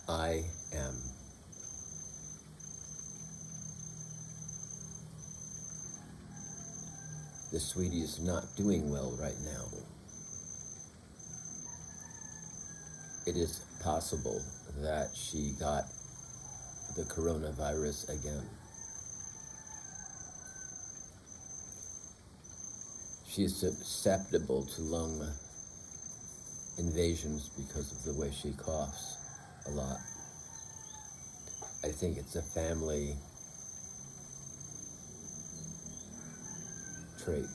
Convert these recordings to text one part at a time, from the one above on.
I am. The sweetie is not doing well right now. It is possible that she got the coronavirus again. She is susceptible to lung invasions because of the way she coughs a lot. I think it's a family trait.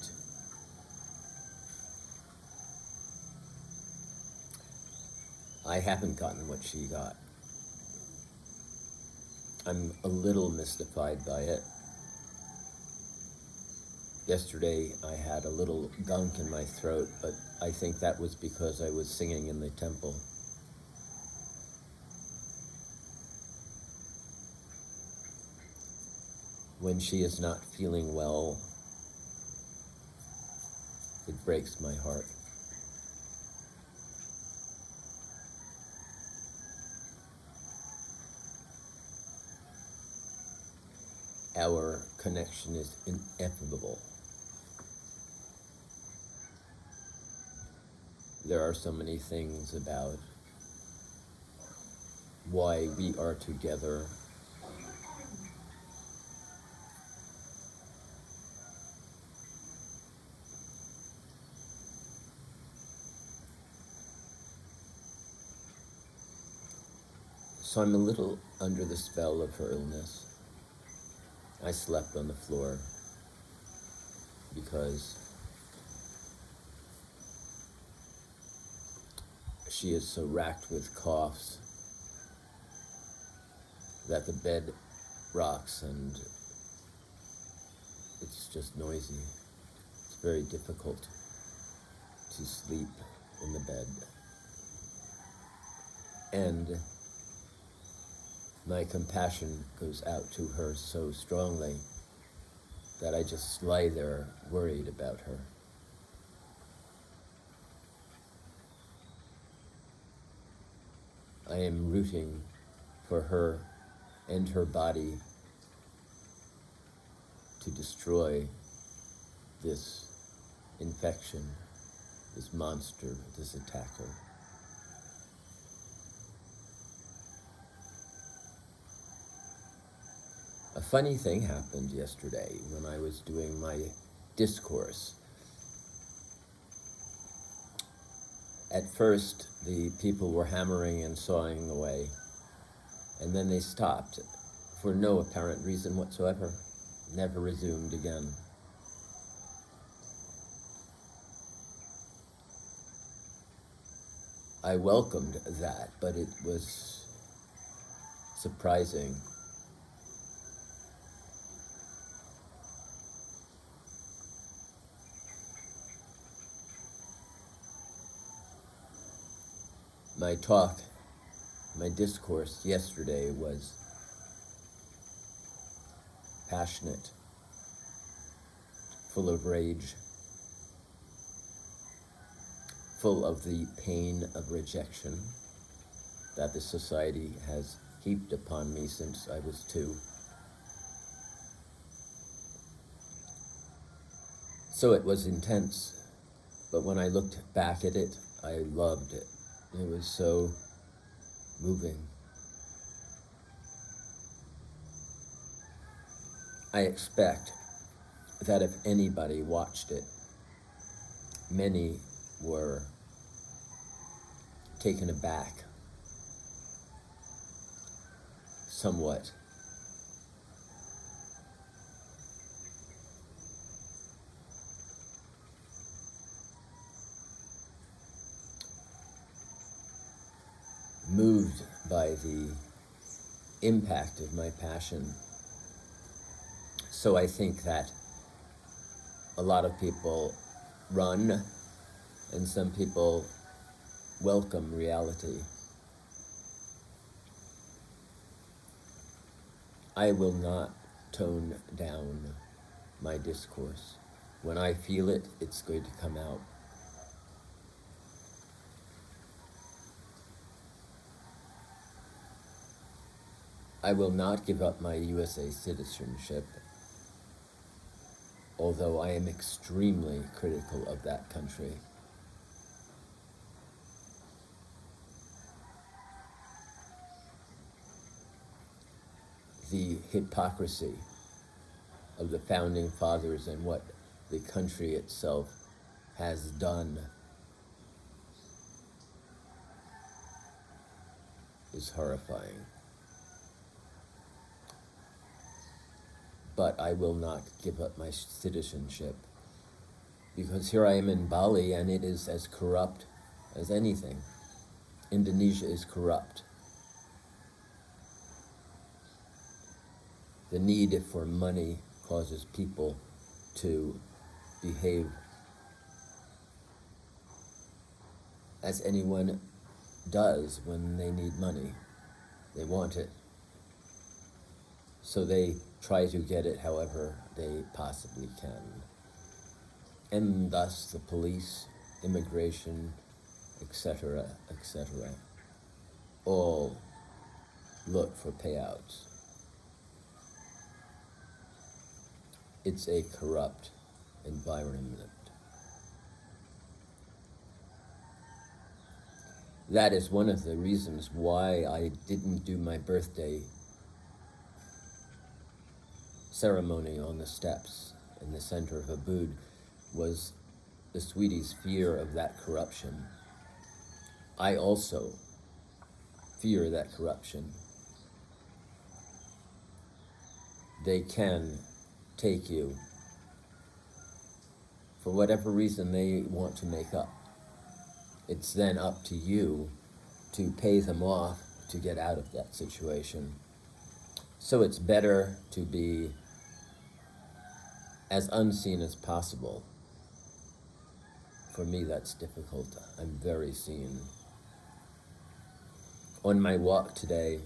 I haven't gotten what she got. I'm a little mystified by it. Yesterday I had a little gunk in my throat, but I think that was because I was singing in the temple. When she is not feeling well, it breaks my heart. Our connection is ineffable. There are so many things about why we are together. So I'm a little under the spell of her illness. I slept on the floor because she is so racked with coughs that the bed rocks and it's just noisy. It's very difficult to sleep in the bed. And my compassion goes out to her so strongly that I just lie there worried about her. I am rooting for her and her body to destroy this infection, this monster, this attacker. A funny thing happened yesterday when I was doing my discourse. At first, the people were hammering and sawing away, and then they stopped for no apparent reason whatsoever, never resumed again. I welcomed that, but it was surprising. My talk, my discourse yesterday was passionate, full of rage, full of the pain of rejection that the society has heaped upon me since I was 2. So it was intense, but when I looked back at it, I loved it. It was so moving. I expect that if anybody watched it, many were taken aback, somewhat. Moved by the impact of my passion. So I think that a lot of people run and some people welcome reality. I will not tone down my discourse. When I feel it, it's going to come out. I will not give up my USA citizenship, although I am extremely critical of that country. The hypocrisy of the founding fathers and what the country itself has done is horrifying. But I will not give up my citizenship, because here I am in Bali and it is as corrupt as anything. Indonesia is corrupt. The need for money causes people to behave as anyone does when they need money. They want it. So they try to get it however they possibly can. And thus the police, immigration, etc., all look for payouts. It's a corrupt environment. That is one of the reasons why I didn't do my birthday ceremony on the steps in the center of Ubud, was the Sweeties' fear of that corruption. I also fear that corruption. They can take you for whatever reason they want to make up. It's then up to you to pay them off to get out of that situation. So it's better to be as unseen as possible. For me, that's difficult. I'm very seen. On my walk today,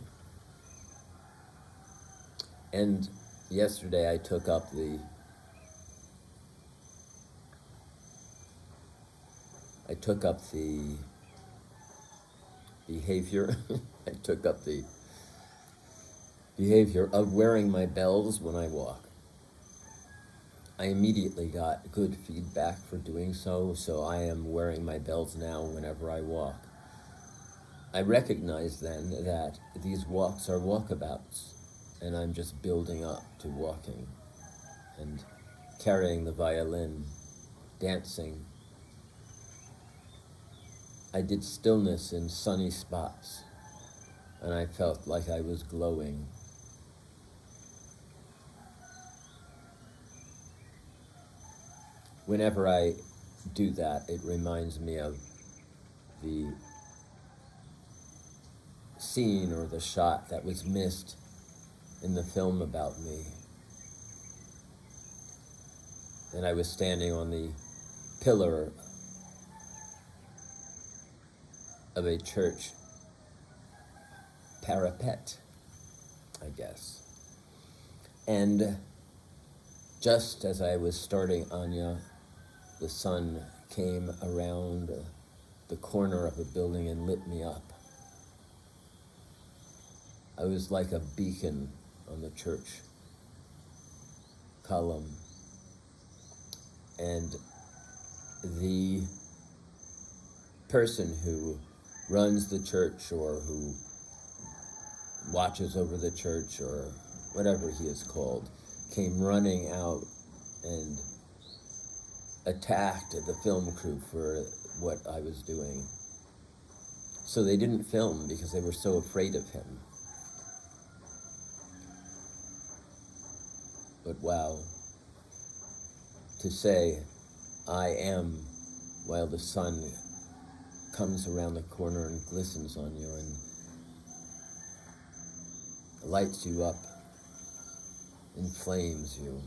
and yesterday I took up the behavior I took up the behavior of wearing my bells when I walk. I immediately got good feedback for doing so, so I am wearing my bells now whenever I walk. I recognize then that these walks are walkabouts, and I'm just building up to walking and carrying the violin, dancing. I did stillness in sunny spots, and I felt like I was glowing. Whenever I do that, it reminds me of the scene or the shot that was missed in the film about me. And I was standing on the pillar of a church parapet, I guess. And just as I was starting Anya, the sun came around the corner of a building and lit me up. I was like a beacon on the church column. And the person who runs the church or who watches over the church or whatever he is called came running out and attacked the film crew for what I was doing. So they didn't film because they were so afraid of him. But wow, to say I am while the sun comes around the corner and glistens on you and lights you up, inflames you.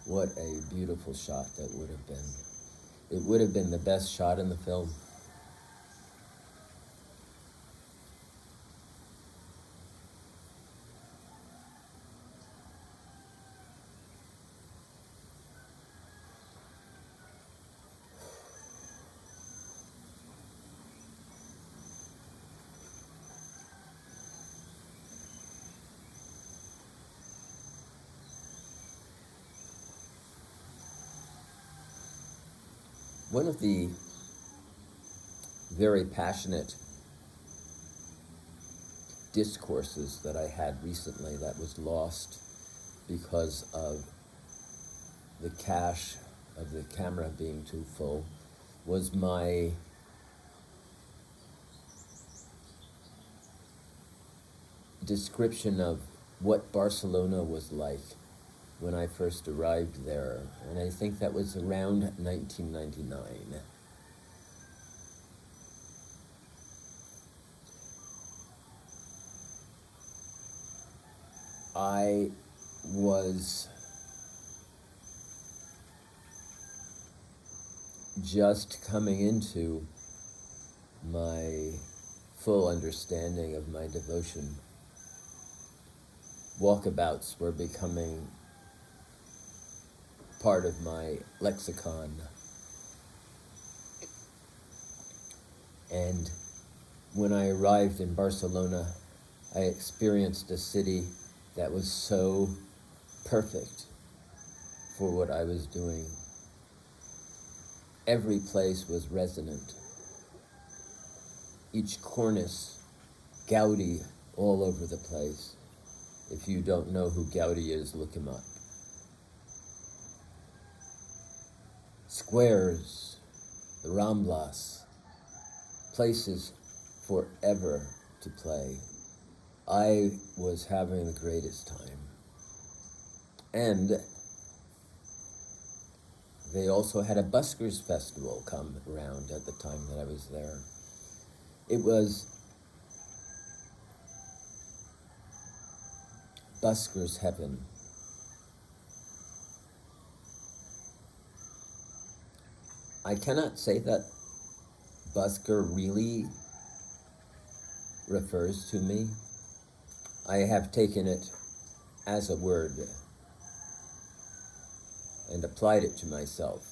What a beautiful shot that would have been. It would have been the best shot in the film. One of the very passionate discourses that I had recently that was lost because of the cache of the camera being too full was my description of what Barcelona was like when I first arrived there, and I think that was around 1999. I was just coming into my full understanding of my devotion. Walkabouts were becoming part of my lexicon. And when I arrived in Barcelona, I experienced a city that was so perfect for what I was doing. Every place was resonant. Each cornice, Gaudi all over the place. If you don't know who Gaudi is, look him up. Squares, the Ramblas, places forever to play. I was having the greatest time. And they also had a Buskers Festival come around at the time that I was there. It was Buskers heaven. I cannot say that busker really refers to me. I have taken it as a word and applied it to myself,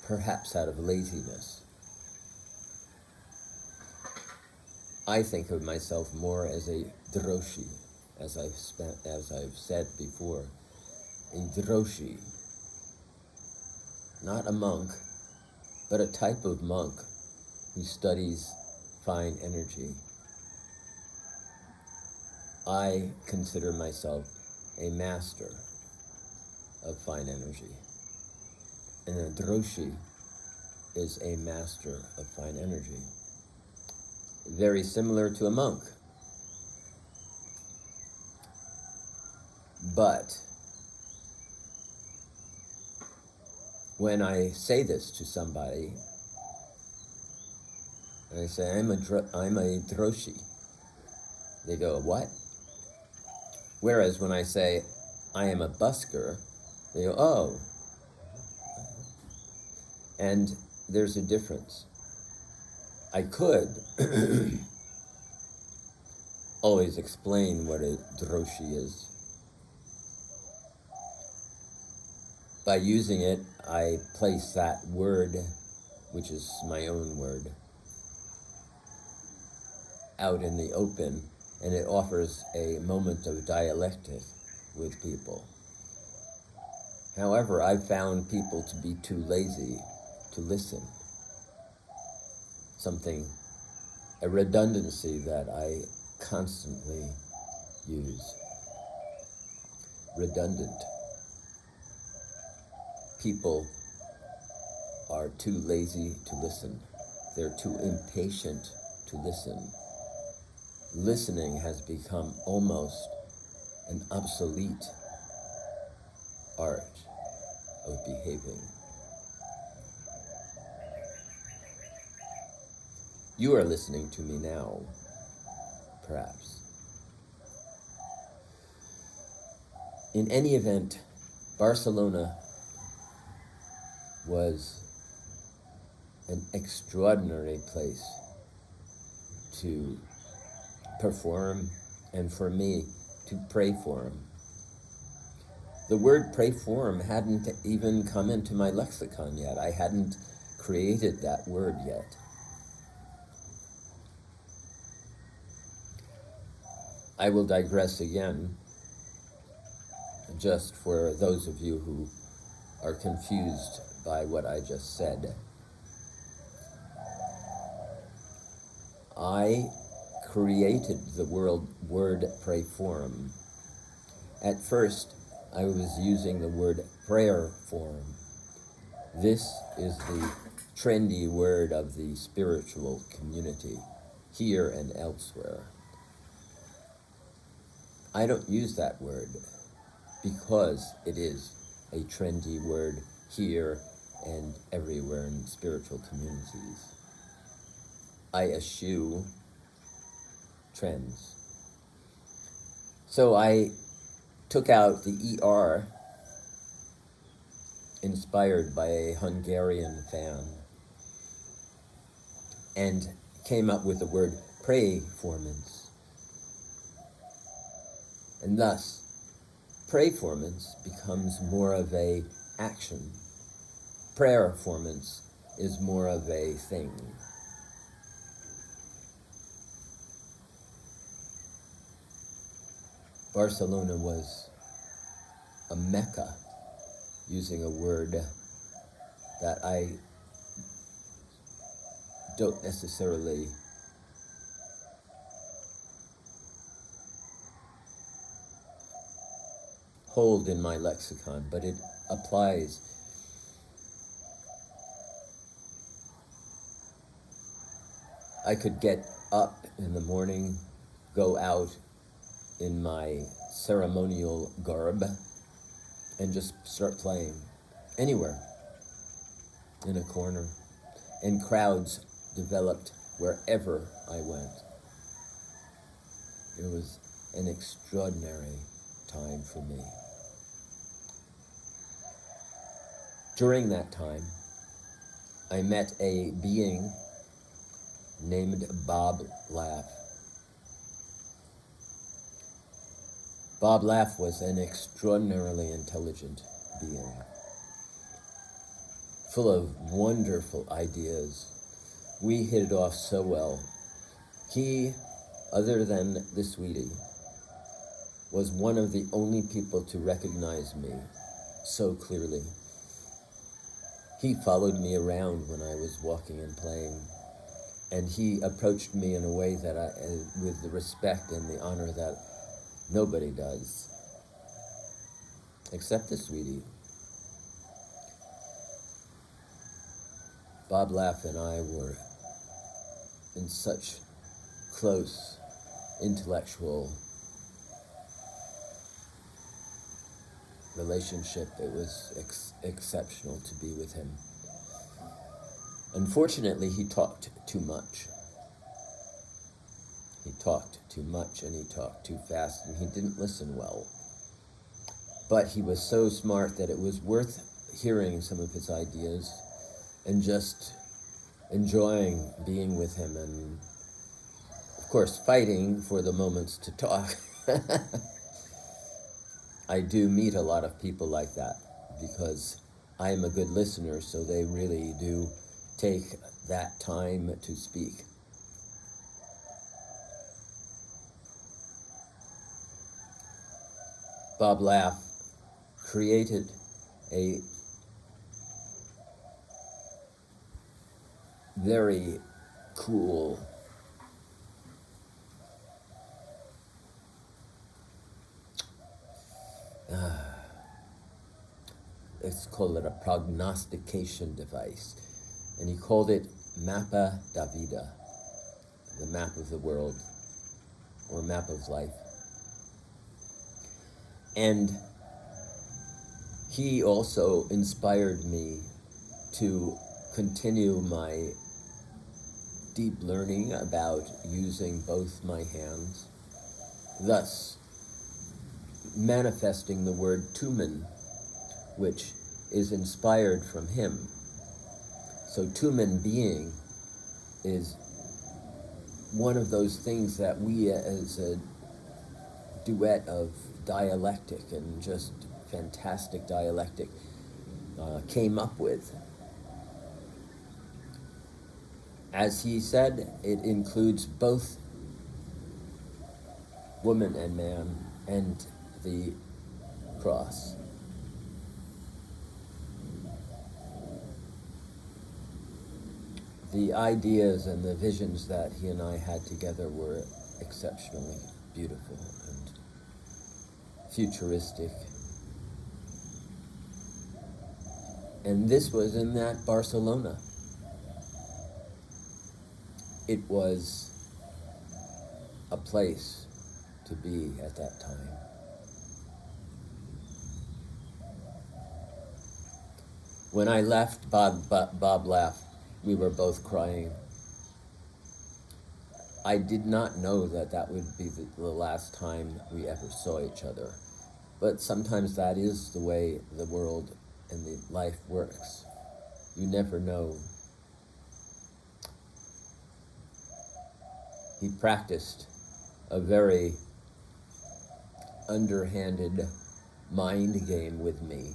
perhaps out of laziness. I think of myself more as a droshi, as I've said before, a droshi, not a monk, but a type of monk who studies fine energy. I consider myself a master of fine energy, and a droshi is a master of fine energy. Very similar to a monk. But when I say this to somebody, I say, I'm a droshi, they go, what? Whereas when I say, I am a busker, they go, oh. And there's a difference. I could always explain what a droshi is. By using it, I place that word, which is my own word, out in the open, and it offers a moment of dialectic with people. However, I've found people to be too lazy to listen. A redundancy that I constantly use. Redundant. People are too lazy to listen. They're too impatient to listen. Listening has become almost an obsolete art of behaving. You are listening to me now, perhaps. In any event, Barcelona was an extraordinary place to perform and for me to pray for him. The word pray for him hadn't even come into my lexicon yet. I hadn't created that word yet. I will digress again, just for those of you who are confused by what I just said. I created the word pray form. At first, I was using the word prayer form. This is the trendy word of the spiritual community, here and elsewhere. I don't use that word because it is a trendy word here and everywhere in spiritual communities. I eschew trends. So I took out the ER, inspired by a Hungarian fan, and came up with the word prayformance. And thus, prayformance becomes more of a action. Prayerformance is more of a thing. Barcelona was a mecca, using a word that I don't necessarily hold in my lexicon, but it applies. I could get up in the morning, go out in my ceremonial garb, and just start playing anywhere, in a corner. And crowds developed wherever I went. It was an extraordinary time for me. During that time, I met a being named Bob Laff. Bob Laff was an extraordinarily intelligent being, full of wonderful ideas. We hit it off so well. He, other than the sweetie, was one of the only people to recognize me so clearly. He followed me around when I was walking and playing, and he approached me in a way that with the respect and the honor that nobody does, except the sweetie. Bob Laff and I were in such close intellectual relationship. It was exceptional to be with him. Unfortunately, he talked too much. He talked too much and he talked too fast and he didn't listen well. But he was so smart that it was worth hearing some of his ideas and just enjoying being with him and, of course, fighting for the moments to talk. I do meet a lot of people like that because I am a good listener, so they really do take that time to speak. Bob Laff created a very cool let's call it a prognostication device. And he called it Mappa da Vida, the map of the world, or map of life. And he also inspired me to continue my deep learning about using both my hands, thus manifesting the word Tumen, which is inspired from him. So Tumen being is one of those things that we as a duet of dialectic and just fantastic dialectic came up with. As he said, it includes both woman and man and the cross. the ideas and the visions that he and I had together were exceptionally beautiful and futuristic. And this was in that Barcelona. It was a place to be at that time. When I left, Bob laughed. We were both crying. I did not know that that would be the last time we ever saw each other. But sometimes that is the way the world and the life works. You never know. He practiced a very underhanded mind game with me,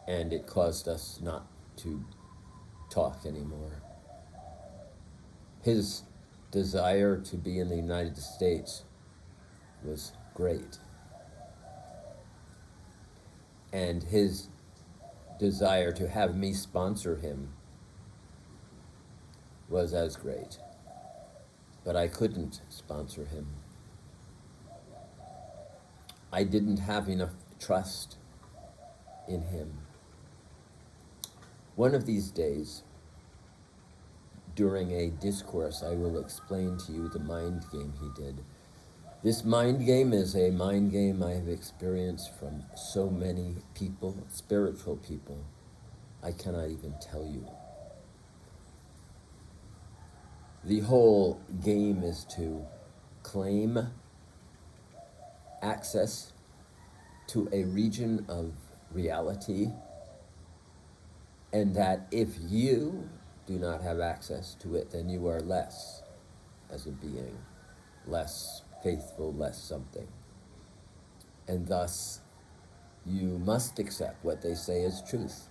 and it caused us not to talk anymore. His desire to be in the United States was great, and his desire to have me sponsor him was as great, but I couldn't sponsor him. I didn't have enough trust in him. One of these days, during a discourse, I will explain to you the mind game he did. This mind game is a mind game I have experienced from so many people, spiritual people, I cannot even tell you. The whole game is to claim access to a region of reality, and that if you do not have access to it, then you are less as a being, less faithful, less something. And thus, you must accept what they say is truth.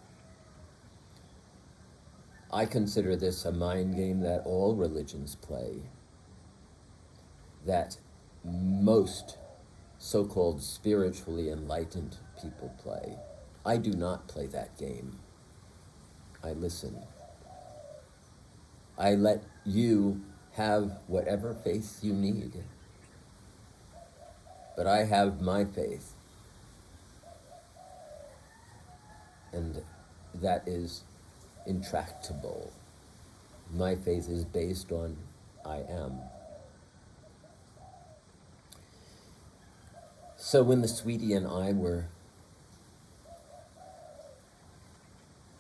I consider this a mind game that all religions play, that most so-called spiritually enlightened people play. I do not play that game. I listen. I let you have whatever faith you need. But I have my faith. And that is intractable. My faith is based on I am. So when the sweetie and I were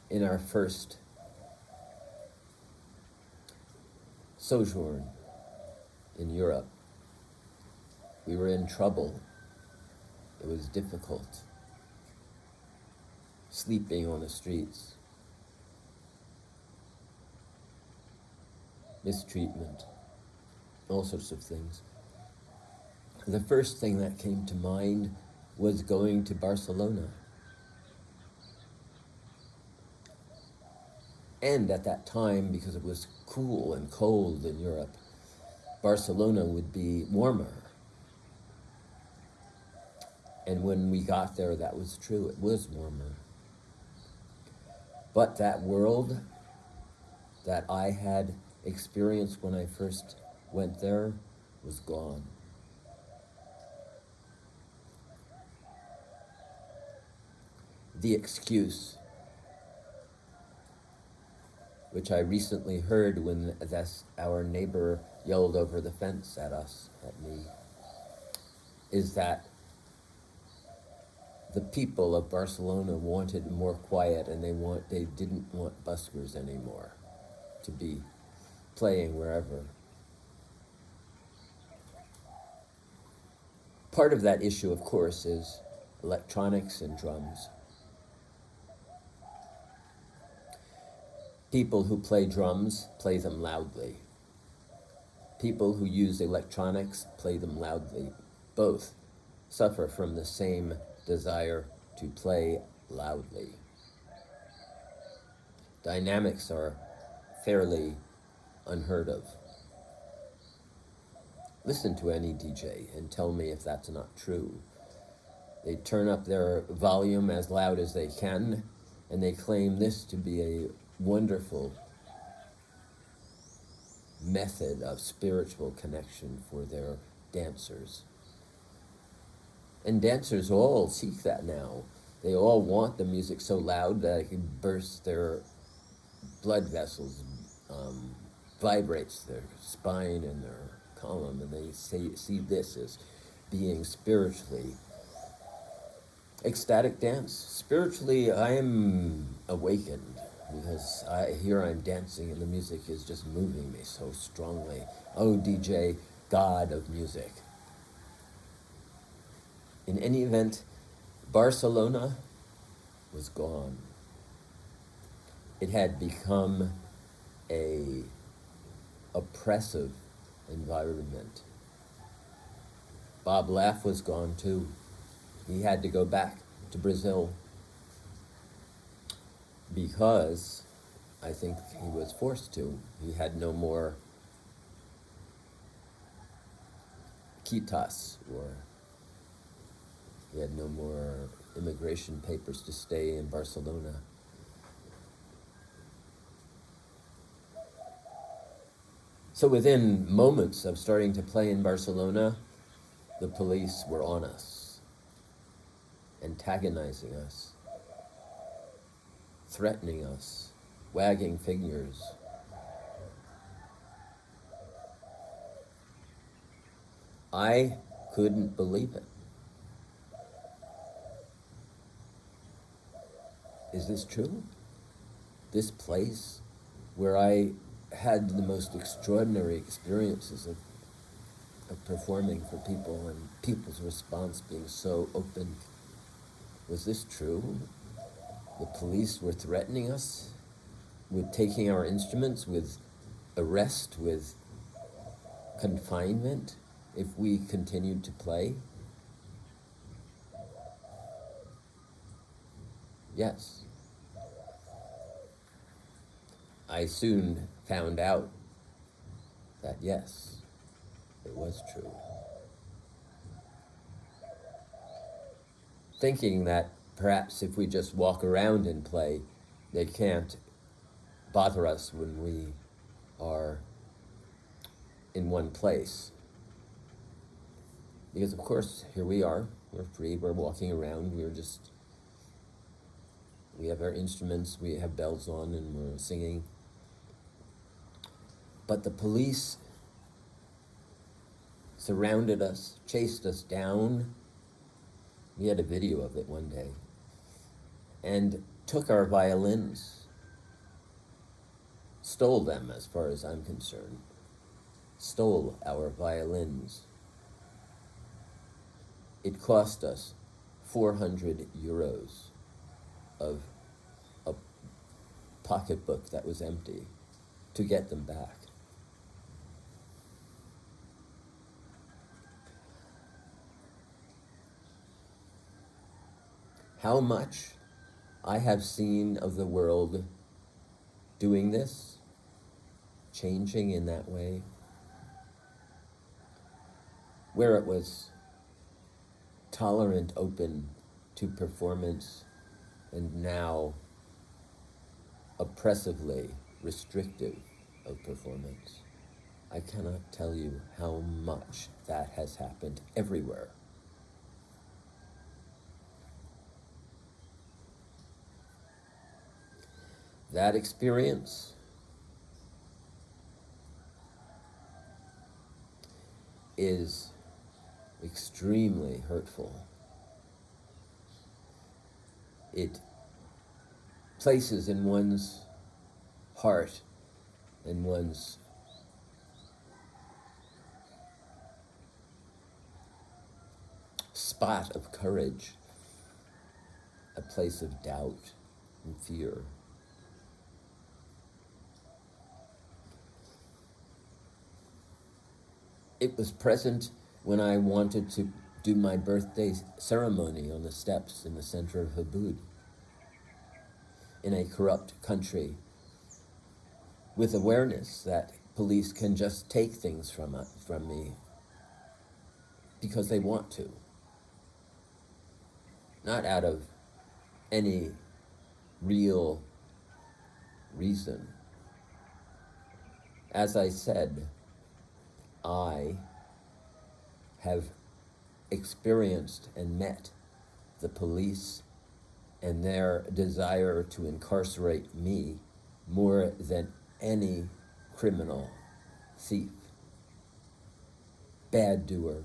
in our first sojourn in Europe, we were in trouble. It was difficult. Sleeping on the streets. Mistreatment. All sorts of things. The first thing that came to mind was going to Barcelona. And at that time, because it was cool and cold in Europe, Barcelona would be warmer. And when we got there, that was true. It was warmer. But that world that I had experienced when I first went there was gone. The excuse, which I recently heard when our neighbor yelled over the fence at me, is that the people of Barcelona wanted more quiet, and they didn't want buskers anymore to be playing wherever. Part of that issue, of course, is electronics and drums. People who play drums play them loudly. People who use electronics play them loudly. Both suffer from the same desire to play loudly. Dynamics are fairly unheard of. Listen to any DJ and tell me if that's not true. They turn up their volume as loud as they can, and they claim this to be a wonderful method of spiritual connection for their dancers. And dancers all seek that now. They all want the music so loud that it can burst their blood vessels, vibrates their spine and their column, and they see this as being spiritually ecstatic dance. Spiritually, I am awakened because here I'm dancing and the music is just moving me so strongly. Oh, DJ, God of music. In any event, Barcelona was gone. It had become a oppressive environment. Bob Laff was gone too. He had to go back to Brazil because I think he was forced to. He had no more quitas, or he had no more immigration papers to stay in Barcelona. So within moments of starting to play in Barcelona, the police were on us, antagonizing us, threatening us, wagging fingers. I couldn't believe it. Is this true? This place where I had the most extraordinary experiences of performing for people and people's response being so open. Was this true? The police were threatening us with taking our instruments, with arrest, with confinement if we continued to play? Yes. I soon found out that yes, it was true. Thinking that perhaps if we just walk around and play, they can't bother us when we are in one place. Because of course, here we are, we're free, we're walking around, we have our instruments, we have bells on, and we're singing. But the police surrounded us, chased us down. We had a video of it one day. And took our violins. Stole them, as far as I'm concerned. Stole our violins. It cost us 400 euros of a pocketbook that was empty to get them back. How much I have seen of the world doing this, changing in that way, where it was tolerant, open to performance, and now oppressively restrictive of performance. I cannot tell you how much that has happened everywhere. That experience is extremely hurtful. It places in one's heart and one's spot of courage a place of doubt and fear. It was present when I wanted to do my birthday ceremony on the steps in the center of Ubud, in a corrupt country, with awareness that police can just take things from me because they want to, not out of any real reason. As I said, I have experienced and met the police and their desire to incarcerate me more than any criminal, thief, bad doer.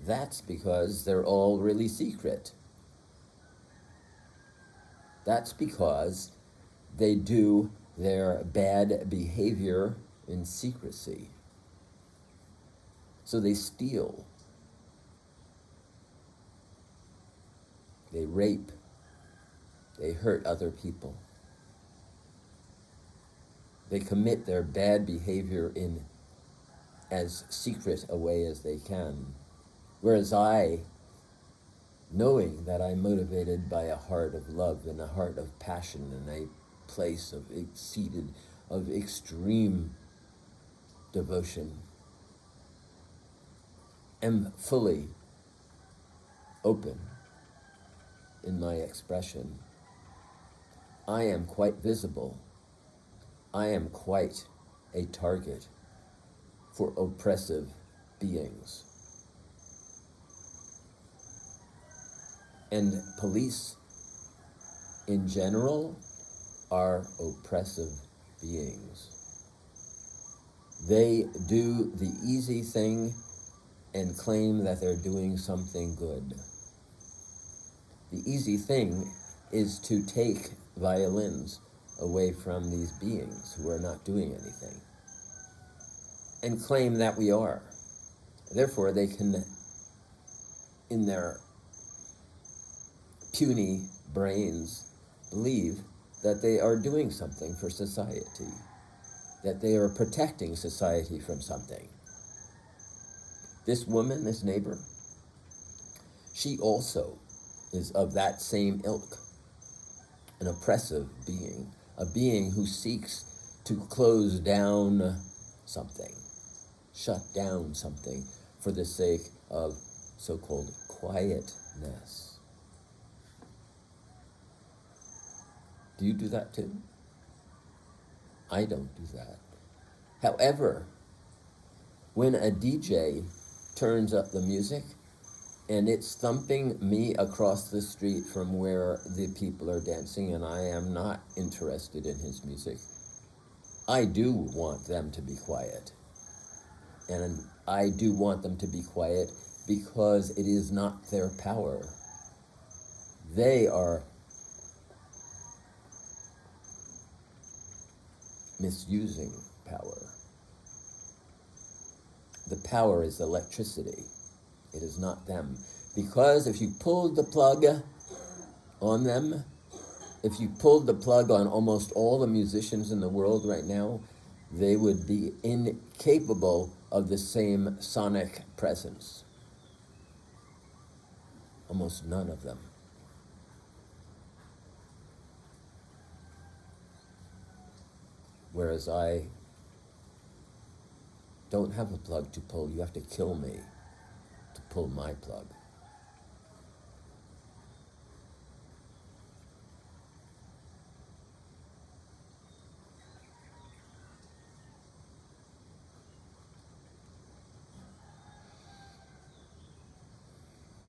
That's because they're all really secret. That's because they do their bad behavior in secrecy. So they steal, they rape, they hurt other people. They commit their bad behavior in as secret a way as they can. Whereas I, knowing that I'm motivated by a heart of love and a heart of passion and a place of of extreme devotion, am fully open in my expression. I am quite visible. I am quite a target for oppressive beings. And police in general are oppressive beings. They do the easy thing and claim that they're doing something good. The easy thing is to take violins away from these beings who are not doing anything and claim that we are. Therefore, they can, in their puny brains, believe that they are doing something for society, that they are protecting society from something. This woman, this neighbor, she also is of that same ilk, an oppressive being, a being who seeks to close down something, shut down something for the sake of so-called quietness. Do you do that too? I don't do that. However, when a DJ turns up the music and it's thumping me across the street from where the people are dancing and I am not interested in his music, I do want them to be quiet. And I do want them to be quiet because it is not their power. They are misusing power. The power is electricity. It is not them. Because if you pulled the plug on them, if you pulled the plug on almost all the musicians in the world right now, they would be incapable of the same sonic presence. Almost none of them. Whereas I don't have a plug to pull. You have to kill me to pull my plug.